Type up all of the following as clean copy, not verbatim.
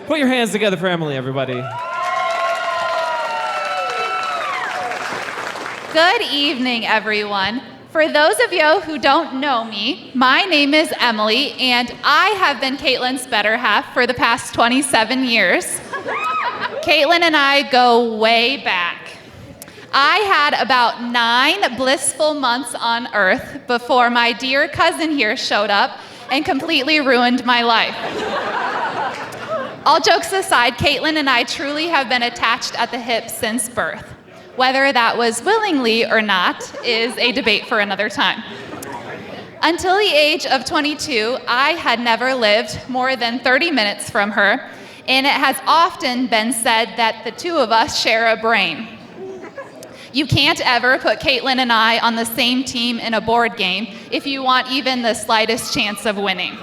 Put your hands together for Emily, everybody. Good evening, everyone. For those of you who don't know me, my name is Emily, and I have been Kaitlyn's better half for the past 27 years. Kaitlyn and I go way back. I had about 9 blissful months on Earth before my dear cousin here showed up and completely ruined my life. All jokes aside, Kaitlyn and I truly have been attached at the hip since birth. Whether that was willingly or not is a debate for another time. Until the age of 22, I had never lived more than 30 minutes from her, and it has often been said that the two of us share a brain. You can't ever put Kaitlyn and I on the same team in a board game if you want even the slightest chance of winning.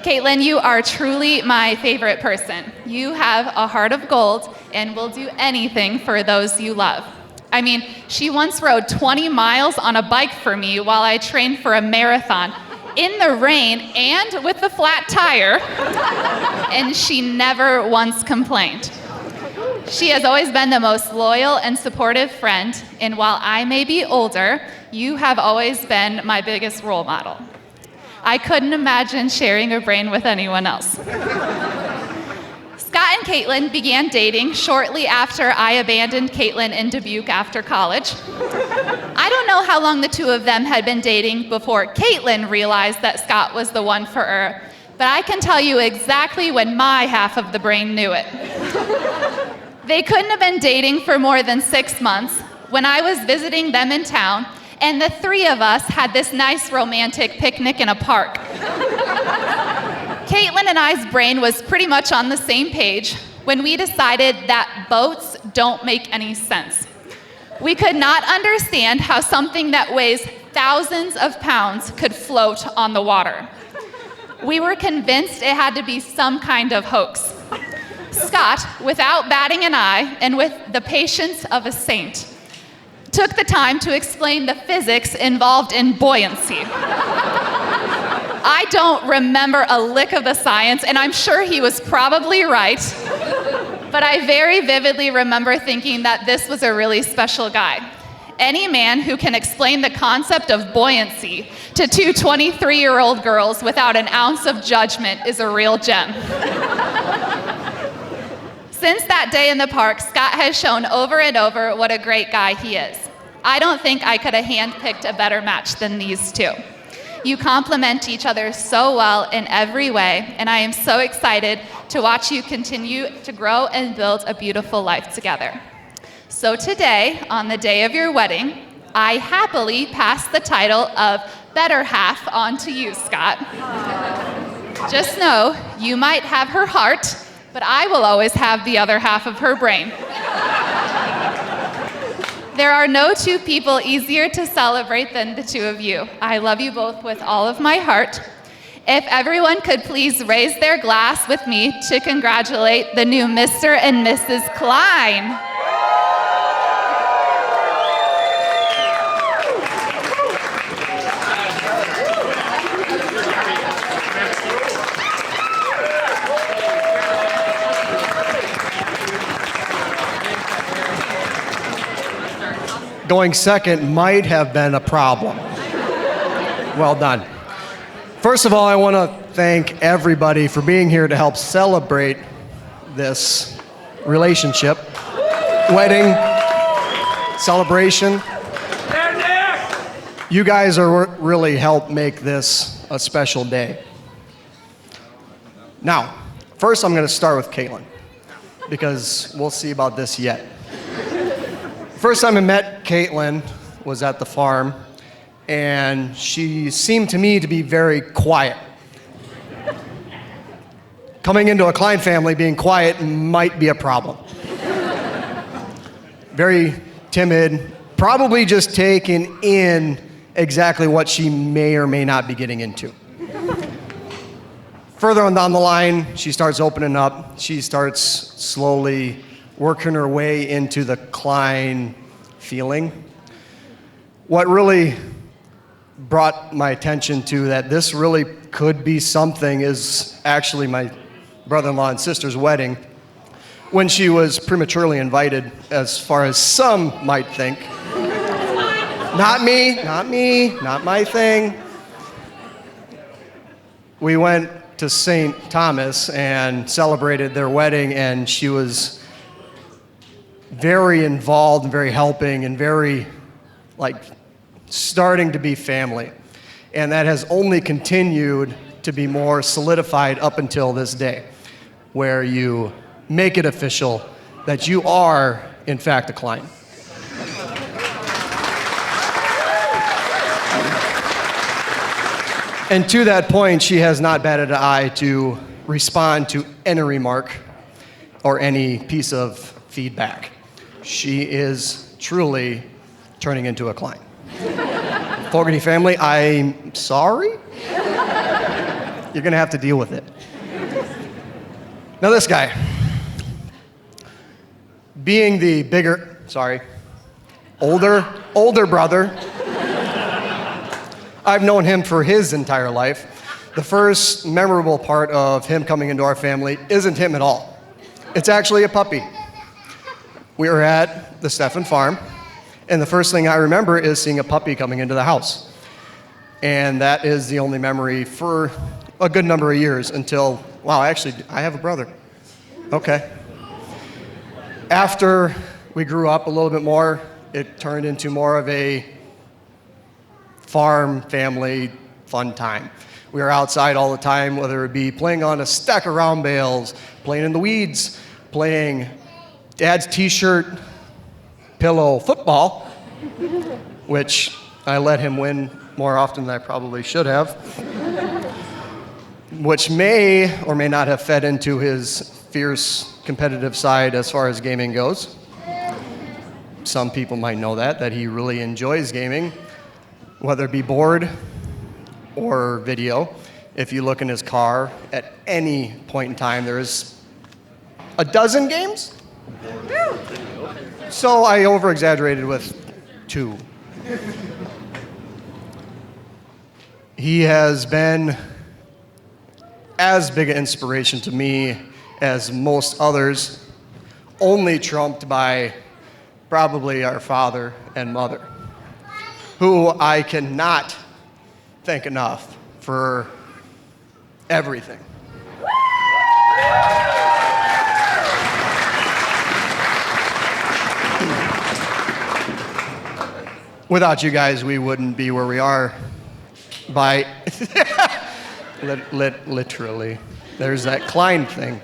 Kaitlyn, you are truly my favorite person. You have a heart of gold and will do anything for those you love. I mean, she once rode 20 miles on a bike for me while I trained for a marathon in the rain and with a flat tire, and she never once complained. She has always been the most loyal and supportive friend, and while I may be older, you have always been my biggest role model. I couldn't imagine sharing a brain with anyone else. Scott and Kaitlyn began dating shortly after I abandoned Kaitlyn in Dubuque after college. I don't know how long the two of them had been dating before Kaitlyn realized that Scott was the one for her, but I can tell you exactly when my half of the brain knew it. They couldn't have been dating for more than 6 months when I was visiting them in town, and the three of us had this nice romantic picnic in a park. Kaitlyn and I's brain was pretty much on the same page when we decided that boats don't make any sense. We could not understand how something that weighs thousands of pounds could float on the water. We were convinced it had to be some kind of hoax. Scott, without batting an eye and with the patience of a saint, took the time to explain the physics involved in buoyancy. I don't remember a lick of the science, and I'm sure he was probably right, but I very vividly remember thinking that this was a really special guy. Any man who can explain the concept of buoyancy to two 23-year-old girls without an ounce of judgment is a real gem. Since that day in the park, Scott has shown over and over what a great guy he is. I don't think I could have handpicked a better match than these two. You complement each other so well in every way, and I am so excited to watch you continue to grow and build a beautiful life together. So today, on the day of your wedding, I happily pass the title of better half on to you, Scott. Just know, you might have her heart, but I will always have the other half of her brain. There are no two people easier to celebrate than the two of you. I love you both with all of my heart. If everyone could please raise their glass with me to congratulate the new Mr. and Mrs. Klein. Going second might have been a problem. Well done. First of all, I want to thank everybody for being here to help celebrate this relationship, wedding, celebration. You guys are really helped make this a special day. Now, first I'm going to start with Kaitlyn, because we'll see about this yet. First time I met Kaitlyn was at the farm, and she seemed to me to be very quiet. Coming into a Klein family, being quiet might be a problem. Very timid, probably just taking in exactly what she may or may not be getting into. Further on down the line, she starts opening up. She starts slowly working her way into the Klein feeling. What really brought my attention to that this really could be something is actually my brother-in-law and sister's wedding when she was prematurely invited, as far as some might think. Not me, not my thing. We went to St. Thomas and celebrated their wedding, and she was very involved and very helping and very, starting to be family. And that has only continued to be more solidified up until this day, where you make it official that you are, in fact, a Klein. And to that point, she has not batted an eye to respond to any remark or any piece of feedback. She is truly turning into a Klein. Fogarty family, I'm sorry. You're gonna have to deal with it. Now this guy, being the older brother, I've known him for his entire life. The first memorable part of him coming into our family isn't him at all. It's actually a puppy. We were at the Steffen farm, and the first thing I remember is seeing a puppy coming into the house. And that is the only memory for a good number of years until, wow, actually, I have a brother. Okay. After we grew up a little bit more, it turned into more of a farm family fun time. We were outside all the time, whether it be playing on a stack of round bales, playing in the weeds, playing Dad's t-shirt pillow football, which I let him win more often than I probably should have, which may or may not have fed into his fierce competitive side as far as gaming goes. Some people might know that he really enjoys gaming, whether it be board or video. If you look in his car, at any point in time, there's a dozen games. So I over-exaggerated with 2. He has been as big an inspiration to me as most others, only trumped by probably our father and mother, who I cannot thank enough for everything. Without you guys, we wouldn't be where we are by literally. There's that Klein thing.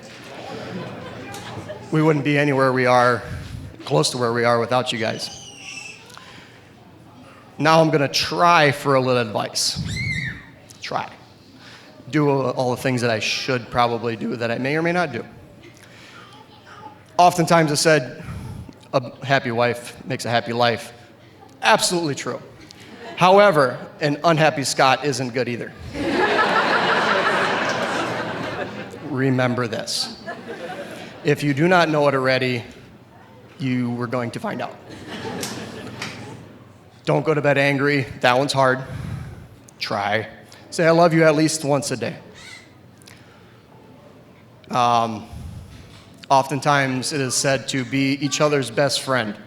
We wouldn't be anywhere we are, close to where we are without you guys. Now I'm gonna try for a little advice. Try. Do all the things that I should probably do that I may or may not do. Oftentimes it's said, a happy wife makes a happy life. Absolutely true. However, an unhappy Scot isn't good either. Remember this. If you do not know it already, you were going to find out. Don't go to bed angry. That one's hard. Try. Say I love you at least once a day. Oftentimes it is said to be each other's best friend.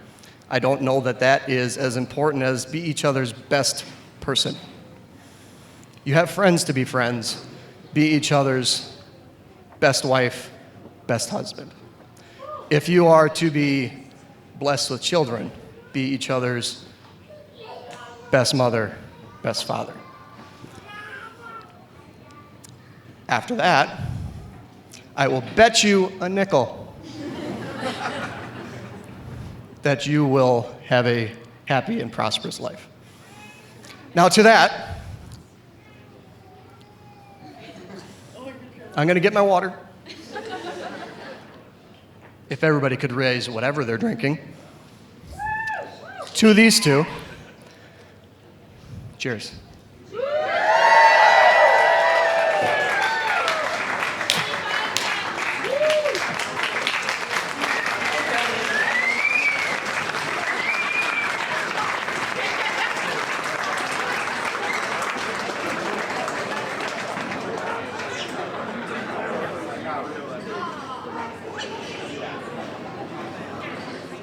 I don't know that that is as important as be each other's best person. You have friends to be friends. Be each other's best wife, best husband. If you are to be blessed with children, be each other's best mother, best father. After that, I will bet you a nickel that you will have a happy and prosperous life. Now to that, I'm gonna get my water. If everybody could raise whatever they're drinking. To these two. Cheers.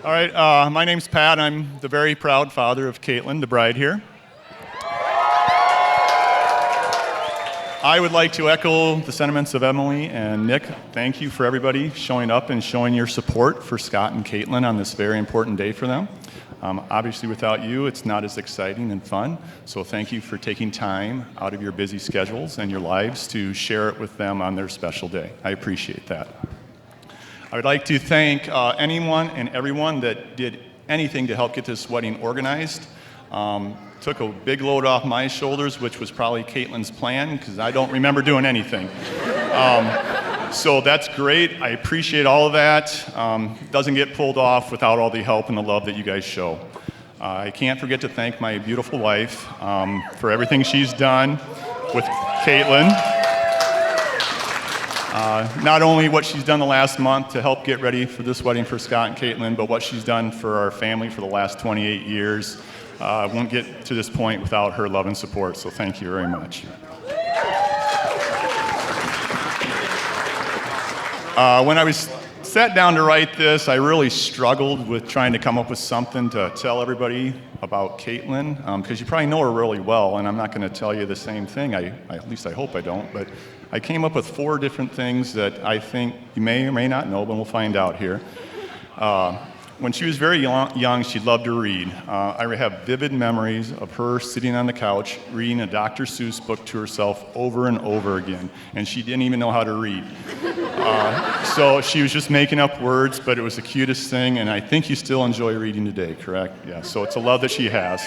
All right, my name's Pat. I'm the very proud father of Kaitlyn, the bride here. I would like to echo the sentiments of Emily and Nick. Thank you for everybody showing up and showing your support for Scott and Kaitlyn on this very important day for them. Obviously, without you, it's not as exciting and fun. So thank you for taking time out of your busy schedules and your lives to share it with them on their special day. I appreciate that. I would like to thank anyone and everyone that did anything to help get this wedding organized. Took a big load off my shoulders, which was probably Kaitlyn's plan, because I don't remember doing anything. So that's great. I appreciate all of that. Doesn't get pulled off without all the help and the love that you guys show. I can't forget to thank my beautiful wife for everything she's done with Kaitlyn. Not only what she's done the last month to help get ready for this wedding for Scott and Kaitlyn, but what she's done for our family for the last 28 years. I won't get to this point without her love and support, so thank you very much. When I was sat down to write this, I really struggled with trying to come up with something to tell everybody about Kaitlyn, because you probably know her really well, and I'm not going to tell you the same thing. At least I hope I don't, but I came up with 4 different things that I think you may or may not know, but we'll find out here. When she was very young, she loved to read. I have vivid memories of her sitting on the couch reading a Dr. Seuss book to herself over and over again, and she didn't even know how to read. So she was just making up words, but it was the cutest thing, and I think you still enjoy reading today, correct? Yeah, so it's a love that she has.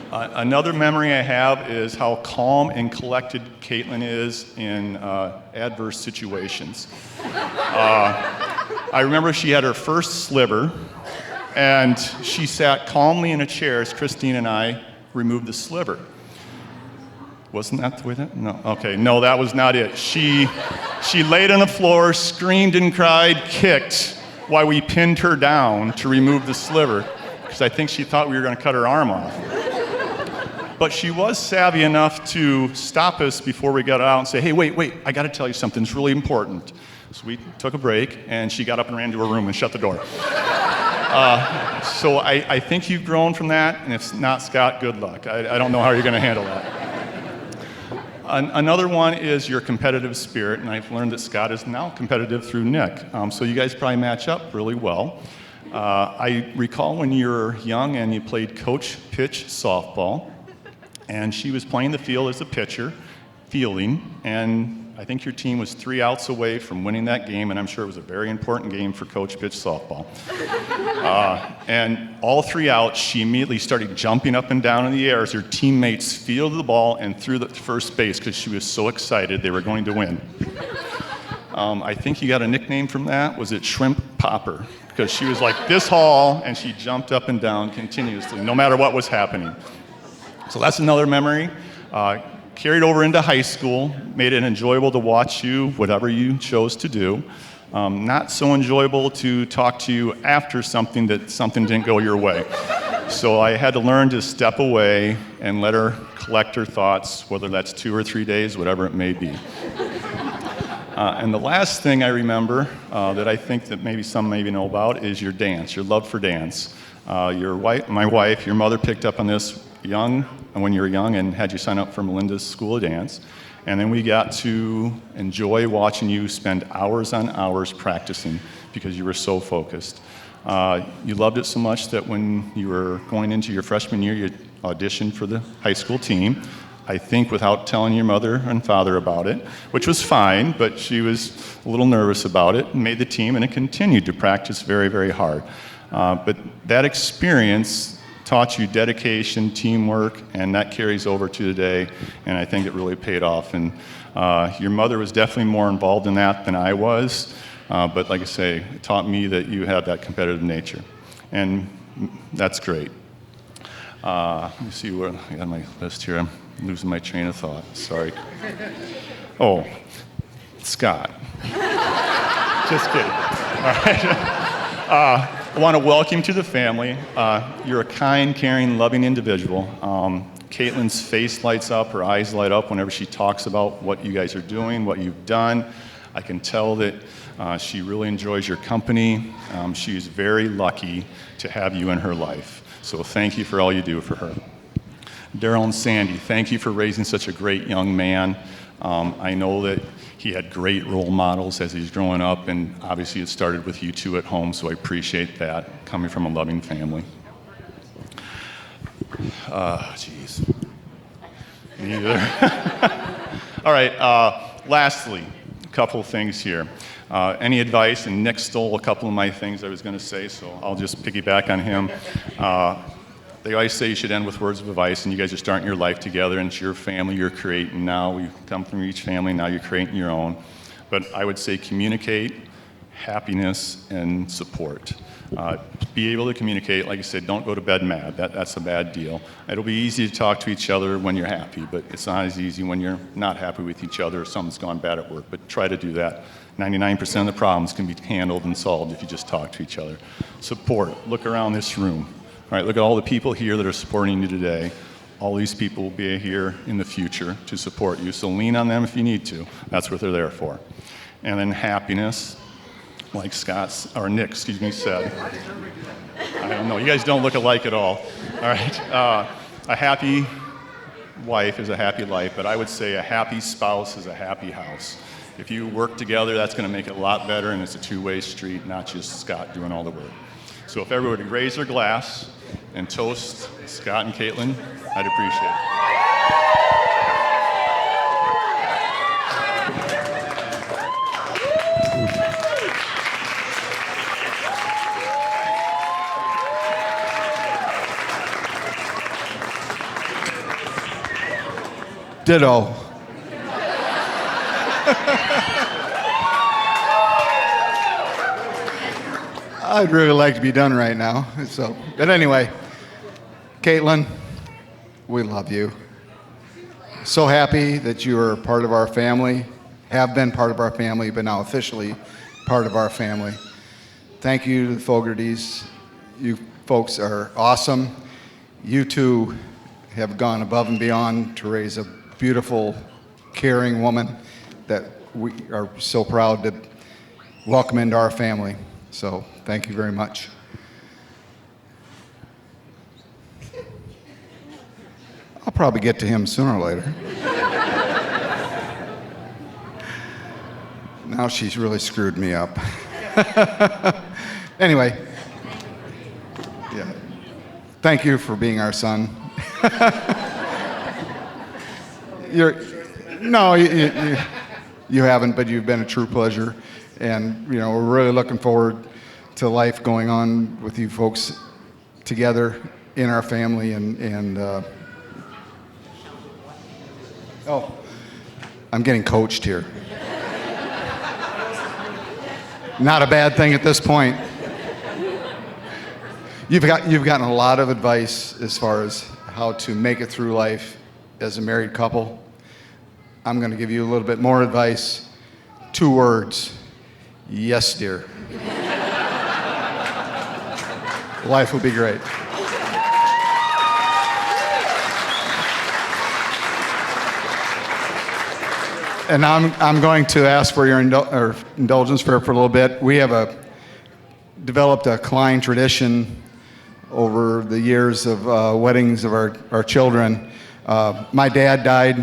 Another memory I have is how calm and collected Kaitlyn is in adverse situations. I remember she had her first sliver, and she sat calmly in a chair as Christine and I removed the sliver. Wasn't that the way that? No. Okay, no, that was not it. She laid on the floor, screamed and cried, kicked, while we pinned her down to remove the sliver, because I think she thought we were going to cut her arm off. But she was savvy enough to stop us before we got out and say, hey, wait, I got to tell you something. It's really important. So we took a break, and she got up and ran to her room and shut the door. So I think you've grown from that, and if not, Scott, good luck. I don't know how you're going to handle that. Another one is your competitive spirit, and I've learned that Scott is now competitive through Nick. So you guys probably match up really well. I recall when you were young and you played coach pitch softball, and she was playing the field as a pitcher, fielding, and I think your team was 3 outs away from winning that game, and I'm sure it was a very important game for coach pitch softball. And all 3 outs, she immediately started jumping up and down in the air as her teammates fielded the ball and threw it to first base because she was so excited they were going to win. I think you got a nickname from that. Was it Shrimp Popper? Because she was like this tall, and she jumped up and down continuously, no matter what was happening. So that's another memory. Carried over into high school, made it enjoyable to watch you, whatever you chose to do. Not so enjoyable to talk to you after something didn't go your way. So I had to learn to step away and let her collect her thoughts, whether that's 2 or 3 days, whatever it may be. And the last thing I remember that I think that maybe some maybe know about is your dance, your love for dance. My wife, your mother picked up on this when you were young and had you sign up for Melinda's School of Dance. And then we got to enjoy watching you spend hours on hours practicing because you were so focused. You loved it so much that when you were going into your freshman year, you auditioned for the high school team. I think without telling your mother and father about it, which was fine, but she was a little nervous about it, and made the team, and it continued to practice very, very hard. But that experience taught you dedication, teamwork, and that carries over to today, and I think it really paid off. And your mother was definitely more involved in that than I was, but like I say, it taught me that you had that competitive nature, and that's great. Let me see where I got my list here. I'm losing my train of thought. Sorry. Oh, Scott. Just kidding. All right. I want to welcome you to the family. You're a kind, caring, loving individual. Kaitlyn's face lights up, her eyes light up whenever she talks about what you guys are doing, what you've done. I can tell that she really enjoys your company. She's very lucky to have you in her life. So thank you for all you do for her. Daryl and Sandy, thank you for raising such a great young man. I know that he had great role models as he's growing up, and obviously it started with you two at home, so I appreciate that, coming from a loving family. Jeez. Neither. All right, lastly, a couple of things here. Any advice? And Nick stole a couple of my things I was going to say, so I'll just piggyback on him. They always say you should end with words of advice, and you guys are starting your life together, and it's your family you're creating now. We come from each family, now you're creating your own. But I would say communicate, happiness, and support. Be able to communicate. Like I said, don't go to bed mad. That's a bad deal. It'll be easy to talk to each other when you're happy, but it's not as easy when you're not happy with each other or something's gone bad at work. But try to do that. 99% of the problems can be handled and solved if you just talk to each other. Support. Look around this room. All right, look at all the people here that are supporting you today. All these people will be here in the future to support you, so lean on them if you need to. That's what they're there for. And then happiness, like Nick said. I don't know, you guys don't look alike at all. All right, a happy wife is a happy life, but I would say a happy spouse is a happy house. If you work together, that's gonna make it a lot better, and it's a two-way street, not just Scott doing all the work. So if everybody would raise their glass and toast Scott and Kaitlyn, I'd appreciate it. Ditto. I'd really like to be done right now. But anyway, Kaitlyn, we love you. So happy that you are part of our family, have been part of our family, but now officially part of our family. Thank you to the Fogartys. You folks are awesome. You two have gone above and beyond to raise a beautiful, caring woman that we are so proud to welcome into our family. So thank you very much. I'll probably get to him sooner or later. Now she's really screwed me up. Anyway, yeah. Thank you for being our son. You haven't, but you've been a true pleasure. And we're really looking forward to life going on with you folks together in our family. Oh, I'm getting coached here. Not a bad thing at this point. You've gotten a lot of advice as far as how to make it through life as a married couple. I'm going to give you a little bit more advice. 2 words. Yes, dear. Life will be great. And I'm going to ask for your indulgence for a little bit. We have developed a Klein tradition over the years of weddings of our children. My dad died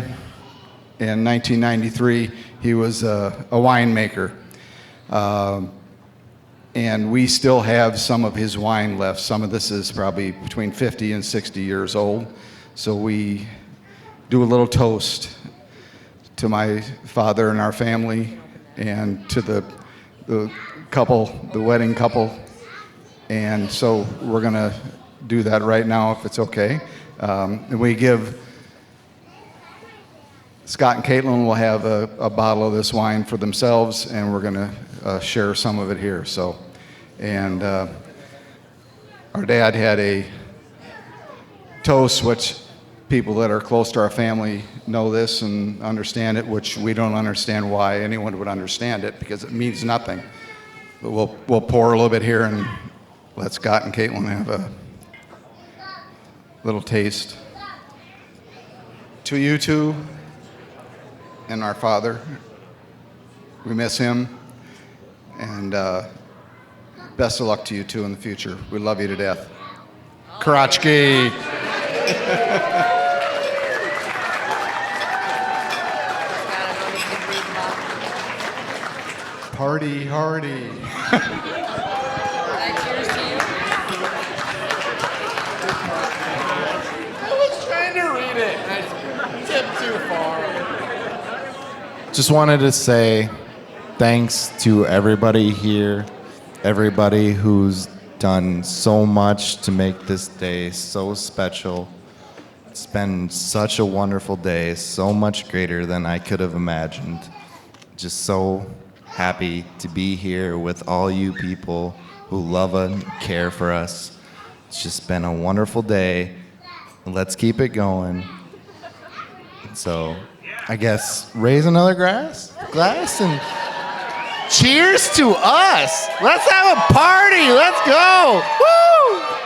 in 1993. He was a winemaker. And we still have some of his wine left. Some of this is probably between 50 and 60 years old. So we do a little toast to my father and our family, and to the couple, the wedding couple. And so we're gonna do that right now, if it's okay. And we give Scott and Kaitlyn will have a bottle of this wine for themselves, and we're gonna share some of it here. So, and our dad had a toast, which people that are close to our family know this and understand it, which we don't understand why anyone would understand it, because it means nothing. But we'll pour a little bit here and let Scott and Kaitlyn have a little taste. To you two and our Father, We miss him. And best of luck to you two in the future. We love you to death. Karachki. Party hardy. Just wanted to say thanks to everybody here, everybody who's done so much to make this day so special. It's been such a wonderful day, so much greater than I could have imagined. Just so happy to be here with all you people who love and care for us. It's just been a wonderful day. Let's keep it going. So, I guess raise another glass and cheers to us. Let's have a party. Let's go. Woo!